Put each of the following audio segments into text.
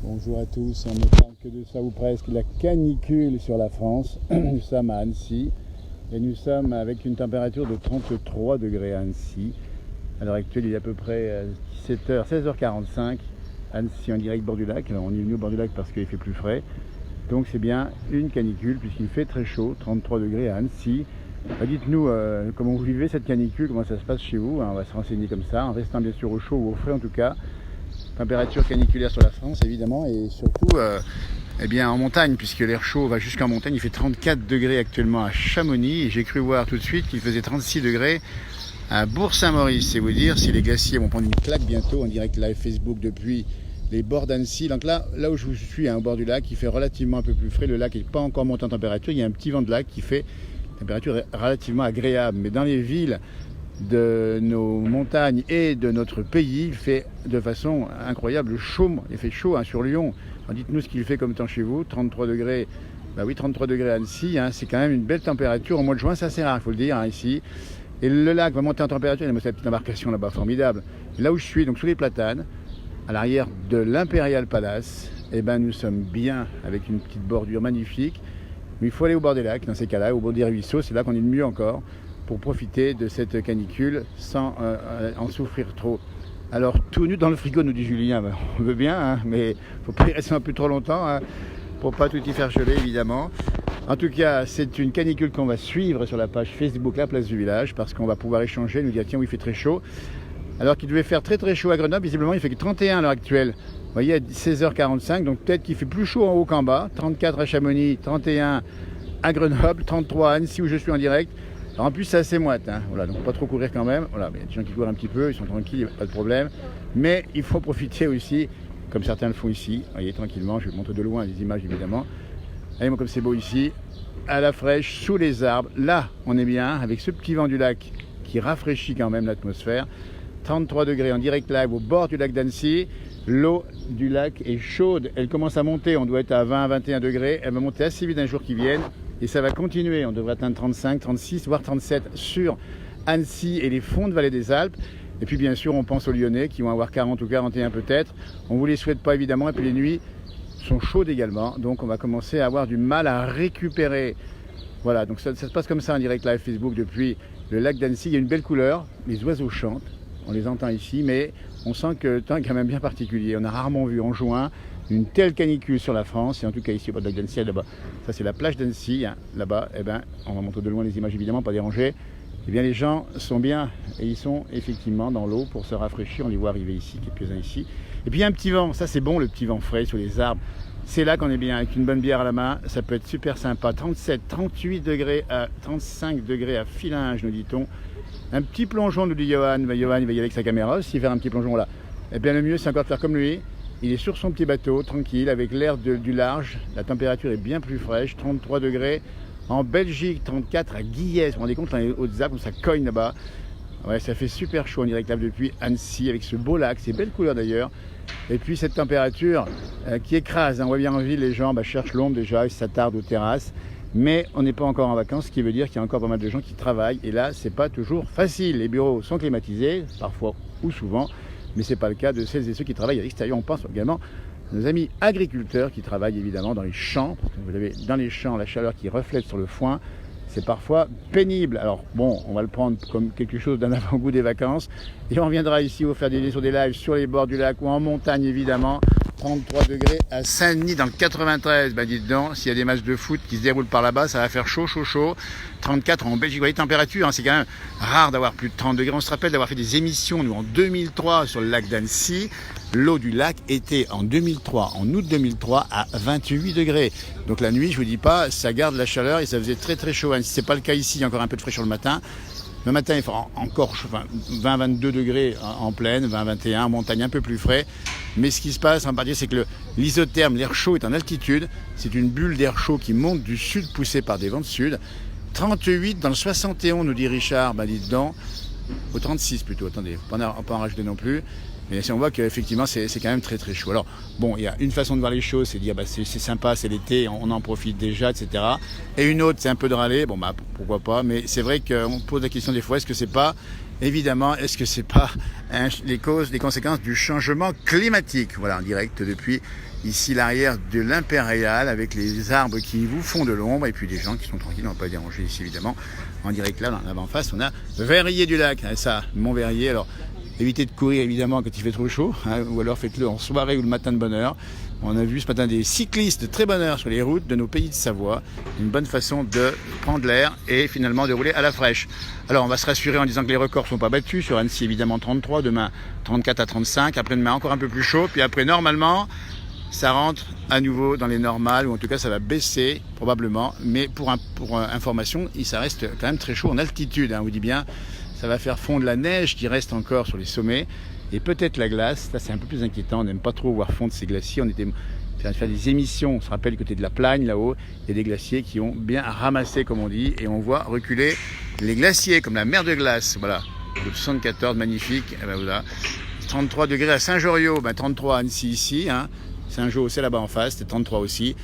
Bonjour à tous, on ne parle que de ça ou presque, la canicule sur la France. Nous sommes à Annecy et nous sommes avec une température de 33 degrés à Annecy. À l'heure actuelle, il est à peu près 17h, 16h45. Annecy en direct bord du lac. Alors on est venu au bord du lac parce qu'il fait plus frais. Donc c'est bien une canicule puisqu'il fait très chaud, 33 degrés à Annecy. Dites-nous comment vous vivez cette canicule, comment ça se passe chez vous. On va se renseigner comme ça, en restant bien sûr au chaud ou au frais en tout cas. Température caniculaire sur la France évidemment, et surtout eh bien, en montagne, puisque l'air chaud va jusqu'en montagne. Il fait 34 degrés actuellement à Chamonix et j'ai cru voir tout de suite qu'il faisait 36 degrés à Bourg-Saint-Maurice. C'est vous dire si les glaciers vont prendre une claque bientôt en direct live Facebook depuis les bords d'Annecy. Donc là où je suis, au bord du lac, il fait relativement un peu plus frais. Le lac n'est pas encore monté en température, il y a un petit vent de lac qui fait une température relativement agréable. Mais dans les villes de nos montagnes et de notre pays, il fait de façon incroyable chaud. Il fait chaud sur Lyon. Dites-nous ce qu'il fait comme temps chez vous. 33 degrés, bah oui, 33 degrés à Annecy, c'est quand même une belle température. Au mois de juin, c'est assez rare, il faut le dire, ici. Et le lac va monter en température. Il y a cette petite embarcation là-bas, formidable. Et là où je suis, donc sous les platanes, à l'arrière de l'Imperial Palace, nous sommes bien avec une petite bordure magnifique. Mais il faut aller au bord des lacs, dans ces cas-là, au bord des ruisseaux, c'est là qu'on est le mieux encore, pour profiter de cette canicule sans en souffrir trop. Alors tout nu dans le frigo, nous dit Julien, on veut bien, mais il ne faut pas y rester un peu trop longtemps pour pas tout y faire geler évidemment. En tout cas, c'est une canicule qu'on va suivre sur la page Facebook La Place du Village, parce qu'on va pouvoir échanger, nous dire tiens, oui, il fait très chaud. Alors qu'il devait faire très très chaud à Grenoble, visiblement il fait que 31 à l'heure actuelle. Vous voyez, à 16h45, donc peut-être qu'il fait plus chaud en haut qu'en bas. 34 à Chamonix, 31 à Grenoble, 33 à Annecy où je suis en direct. Alors en plus c'est assez moite, voilà, donc pas trop courir quand même. Voilà, il y a des gens qui courent un petit peu, ils sont tranquilles, pas de problème. Mais il faut profiter aussi, comme certains le font ici. Vous voyez, tranquillement, je vais vous montrer de loin les images évidemment. Allez, moi comme c'est beau ici, à la fraîche, sous les arbres. Là, on est bien, avec ce petit vent du lac qui rafraîchit quand même l'atmosphère. 33 degrés en direct live au bord du lac d'Annecy. L'eau du lac est chaude, elle commence à monter, on doit être à 20-21 degrés. Elle va monter assez vite un jour qui vienne. Et ça va continuer, on devrait atteindre 35, 36, voire 37 sur Annecy et les fonds de vallée des Alpes. Et puis bien sûr, on pense aux Lyonnais qui vont avoir 40 ou 41 peut-être. On ne vous les souhaite pas évidemment. Et puis les nuits sont chaudes également. Donc on va commencer à avoir du mal à récupérer. Voilà, donc ça se passe comme ça en direct live Facebook depuis le lac d'Annecy. Il y a une belle couleur, les oiseaux chantent, on les entend ici, mais on sent que le temps est quand même bien particulier. On a rarement vu en juin une telle canicule sur la France, et en tout cas ici au bord de lac d'Annecy, là-bas. Ça c'est la plage d'Annecy, là-bas, on va montrer de loin les images évidemment, pas déranger. Eh bien les gens sont bien, et ils sont effectivement dans l'eau pour se rafraîchir, on les voit arriver ici, quelques-uns ici. Et puis il y a un petit vent, ça c'est bon le petit vent frais sur les arbres. C'est là qu'on est bien, avec une bonne bière à la main, ça peut être super sympa. 37, 38 degrés à 35 degrés à Fillinges, nous dit-on. Un petit plongeon, nous dit Johan. Johan, il va y aller avec sa caméra aussi, faire un petit plongeon là. Eh bien le mieux c'est encore de faire comme lui. Il est sur son petit bateau, tranquille, avec l'air du large. La température est bien plus fraîche, 33 degrés. En Belgique, 34 à Guillès. Vous vous rendez compte, dans les Hautes-Alpes, où ça cogne là-bas. Ouais, ça fait super chaud en direct là depuis Annecy, avec ce beau lac, ces belles couleurs d'ailleurs. Et puis cette température qui écrase. On voit bien en ville, les gens cherchent l'ombre déjà, ils s'attardent aux terrasses. Mais on n'est pas encore en vacances, ce qui veut dire qu'il y a encore pas mal de gens qui travaillent. Et là, c'est pas toujours facile. Les bureaux sont climatisés, parfois ou souvent. Mais ce n'est pas le cas de celles et ceux qui travaillent à l'extérieur. On pense également à nos amis agriculteurs qui travaillent évidemment dans les champs. Parce que vous avez dans les champs la chaleur qui reflète sur le foin. C'est parfois pénible. Alors bon, on va le prendre comme quelque chose d'un avant-goût des vacances. Et on reviendra ici vous faire sur des lives sur les bords du lac ou en montagne évidemment. 33 degrés à Saint-Denis dans le 93. Dites donc, s'il y a des matchs de foot qui se déroulent par là-bas, ça va faire chaud, chaud, chaud. 34 en Belgique. Vous voyez, température, c'est quand même rare d'avoir plus de 30 degrés. On se rappelle d'avoir fait des émissions, nous, en 2003 sur le lac d'Annecy. L'eau du lac était en 2003, en août 2003, à 28 degrés. Donc la nuit, je vous dis pas, ça garde la chaleur et ça faisait très très chaud. Si c'est pas le cas ici, il y a encore un peu de fraîcheur le matin. Le matin, il fera encore 20-22 degrés en plaine, 20-21 en montagne, un peu plus frais. Mais ce qui se passe en partie, c'est que l'isotherme, l'air chaud est en altitude. C'est une bulle d'air chaud qui monte du sud, poussée par des vents de sud. 38 dans le 71, nous dit Richard. Dites donc. Au 36 plutôt, attendez, on ne peut pas en rajouter non plus. Mais si on voit qu'effectivement, c'est quand même très très chaud. Alors, bon, il y a une façon de voir les choses, c'est de dire, c'est sympa, c'est l'été, on en profite déjà, etc. Et une autre, c'est un peu de râler, bon, pourquoi pas. Mais c'est vrai qu'on pose la question des fois, est-ce que c'est pas évidemment, est-ce que c'est pas les conséquences du changement climatique? Voilà, en direct depuis ici l'arrière de l'Impérial, avec les arbres qui vous font de l'ombre, et puis des gens qui sont tranquilles, on ne va pas déranger ici évidemment. En direct là, en face, on a Verrier du Lac, ça, Mont-Verrier. Alors, évitez de courir évidemment quand il fait trop chaud, ou alors faites-le en soirée ou le matin de bonne heure. On a vu ce matin des cyclistes de très bonne heure sur les routes de nos pays de Savoie. Une bonne façon de prendre l'air et finalement de rouler à la fraîche. Alors on va se rassurer en disant que les records ne sont pas battus. Sur Annecy évidemment 33, demain 34 à 35, après-demain encore un peu plus chaud. Puis après normalement, ça rentre à nouveau dans les normales, ou en tout cas ça va baisser probablement. Mais pour information, ça reste quand même très chaud en altitude. On vous dit bien, ça va faire fondre la neige qui reste encore sur les sommets. Et peut-être la glace, là c'est un peu plus inquiétant, on n'aime pas trop voir fondre ces glaciers. On était en train de faire des émissions, on se rappelle côté de la Plagne là-haut, il y a des glaciers qui ont bien ramassé comme on dit, et on voit reculer les glaciers comme la mer de glace. Voilà, le 74 magnifique, et ben voilà. 33 degrés à Saint-Joriot, 33 à Annecy ici, Saint-Jean c'est là-bas en face, c'était 33 aussi.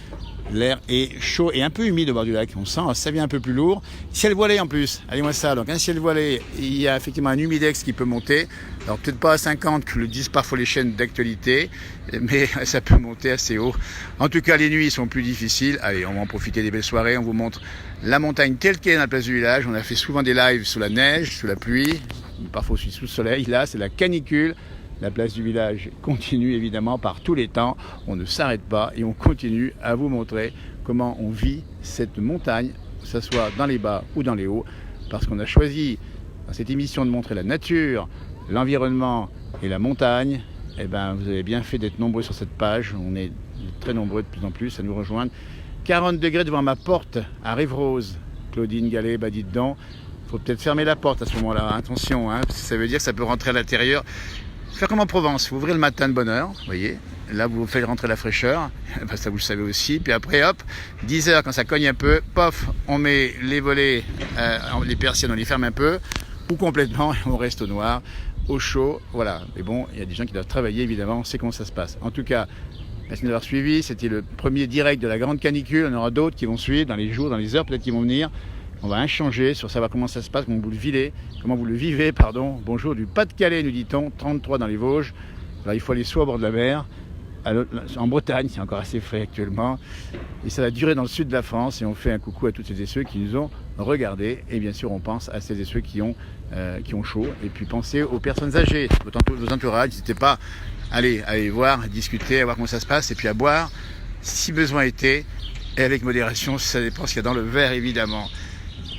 L'air est chaud et un peu humide au bord du lac. On sent, ça vient un peu plus lourd. Ciel voilé en plus. Allez-moi ça. Donc un ciel voilé, il y a effectivement un humidex qui peut monter. Alors peut-être pas à 50, que le disent parfois les chaînes d'actualité, mais ça peut monter assez haut. En tout cas, les nuits sont plus difficiles. Allez, on va en profiter des belles soirées. On vous montre la montagne telle qu'elle est dans la place du village. On a fait souvent des lives sous la neige, sous la pluie, parfois aussi sous le soleil. Là, c'est la canicule. La place du village continue évidemment par tous les temps, on ne s'arrête pas et on continue à vous montrer comment on vit cette montagne, que ce soit dans les bas ou dans les hauts, parce qu'on a choisi dans cette émission de montrer la nature, l'environnement et la montagne. Eh ben, vous avez bien fait d'être nombreux sur cette page, on est très nombreux de plus en plus à nous rejoindre. 40 degrés devant ma porte à Rive-Rose, Claudine Gallet, dites donc, il faut peut-être fermer la porte à ce moment-là, attention, parce que ça veut dire que ça peut rentrer à l'intérieur. Faire comme en Provence, vous ouvrez le matin de bonne heure, vous voyez, là vous faites rentrer la fraîcheur, ça vous le savez aussi, puis après hop, 10 heures quand ça cogne un peu, pof, on met les volets, les persiennes, on les ferme un peu, ou complètement, et on reste au noir, au chaud, voilà. Mais bon, il y a des gens qui doivent travailler évidemment, on sait comment ça se passe. En tout cas, merci d'avoir suivi, c'était le premier direct de la grande canicule, on aura d'autres qui vont suivre dans les jours, dans les heures peut-être qui vont venir. On va échanger sur savoir comment ça se passe, comment vous le vivez. Bonjour du Pas-de-Calais, nous dit-on, 33 dans les Vosges. Alors, il faut aller soit au bord de la mer, en Bretagne, c'est encore assez frais actuellement. Et ça va durer dans le sud de la France. Et on fait un coucou à toutes celles et ceux qui nous ont regardés. Et bien sûr, on pense à celles et ceux qui ont chaud. Et puis pensez aux personnes âgées, vos entourages. N'hésitez pas à aller voir, à discuter, à voir comment ça se passe. Et puis à boire, si besoin était. Et avec modération, ça dépend ce qu'il y a dans le verre, évidemment.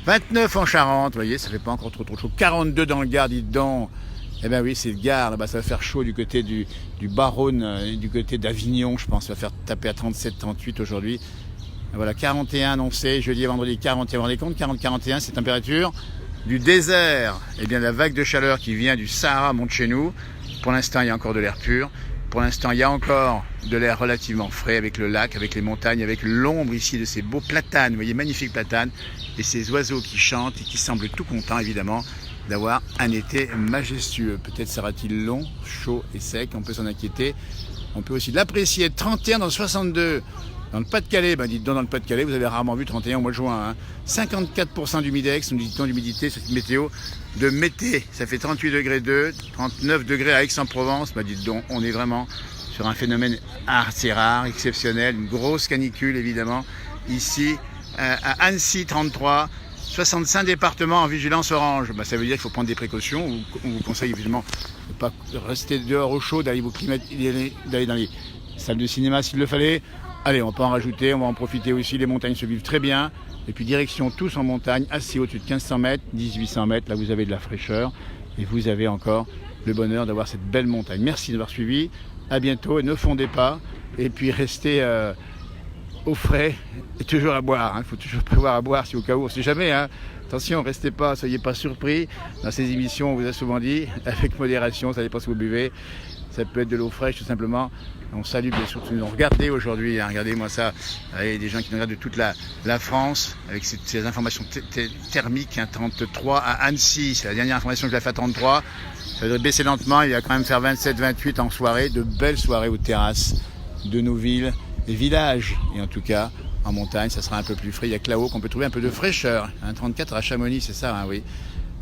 29 en Charente, vous voyez, ça fait pas encore trop chaud. 42 dans le Gard, dites donc. Eh ben oui, c'est le Gard, là-bas, ça va faire chaud du côté du Baronne, du côté d'Avignon, je pense. Ça va faire taper à 37, 38 aujourd'hui. Voilà, 41 annoncé, jeudi et vendredi 40, vous vous rendez compte, 40-41, c'est température du désert. Eh bien, la vague de chaleur qui vient du Sahara monte chez nous. Pour l'instant, il y a encore de l'air pur. Pour l'instant, il y a encore de l'air relativement frais avec le lac, avec les montagnes, avec l'ombre ici de ces beaux platanes. Vous voyez, magnifiques platanes. Et ces oiseaux qui chantent et qui semblent tout contents, évidemment, d'avoir un été majestueux. Peut-être sera-t-il long, chaud et sec, on peut s'en inquiéter. On peut aussi l'apprécier. 31 dans le 62. Dans le Pas-de-Calais, dites donc, dans le Pas-de-Calais, vous avez rarement vu 31 au mois de juin. 54% d'humidex, nous dit-on d'humidité, cette météo de Mété. Ça fait 38 degrés 2, 39 degrés à Aix-en-Provence. Dites donc, on est vraiment sur un phénomène assez rare, exceptionnel. Une grosse canicule, évidemment. Ici, à Annecy, 33. 65 départements en vigilance orange. Ça veut dire qu'il faut prendre des précautions. On vous conseille évidemment de ne pas rester dehors au chaud, d'aller dans les salles de cinéma s'il le fallait. Allez, on peut en rajouter, on va en profiter aussi. Les montagnes se vivent très bien. Et puis direction tous en montagne, assez au-dessus de 1500 mètres, 1800 mètres. Là, vous avez de la fraîcheur. Et vous avez encore le bonheur d'avoir cette belle montagne. Merci d'avoir suivi. À bientôt et ne fondez pas. Et puis restez au frais et toujours à boire. Il faut toujours prévoir à boire si au cas où, on ne sait jamais. Attention, restez pas, soyez pas surpris. Dans ces émissions, on vous a souvent dit, avec modération, ça dépend ce que vous buvez. Ça peut être de l'eau fraîche tout simplement. On salue bien sûr tous nous regardez aujourd'hui. Regardez-moi ça. Il y a des gens qui nous regardent de toute la France avec ces informations thermiques. 33 à Annecy. C'est la dernière information que j'ai fait à 33. Ça devrait baisser lentement. Il va quand même faire 27-28 en soirée. De belles soirées aux terrasses de nos villes et villages. Et en tout cas, en montagne, ça sera un peu plus frais. Il y a que là-haut qu'on peut trouver un peu de fraîcheur. 34 à Chamonix, c'est ça, oui.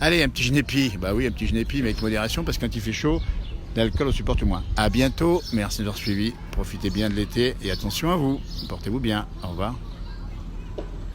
Allez, un petit genépi. Bah oui, un petit genépi, mais avec modération, parce que quand il fait chaud, l'alcool on supporte moins. À bientôt, merci de l'avoir suivi. Profitez bien de l'été et attention à vous. Portez-vous bien. Au revoir.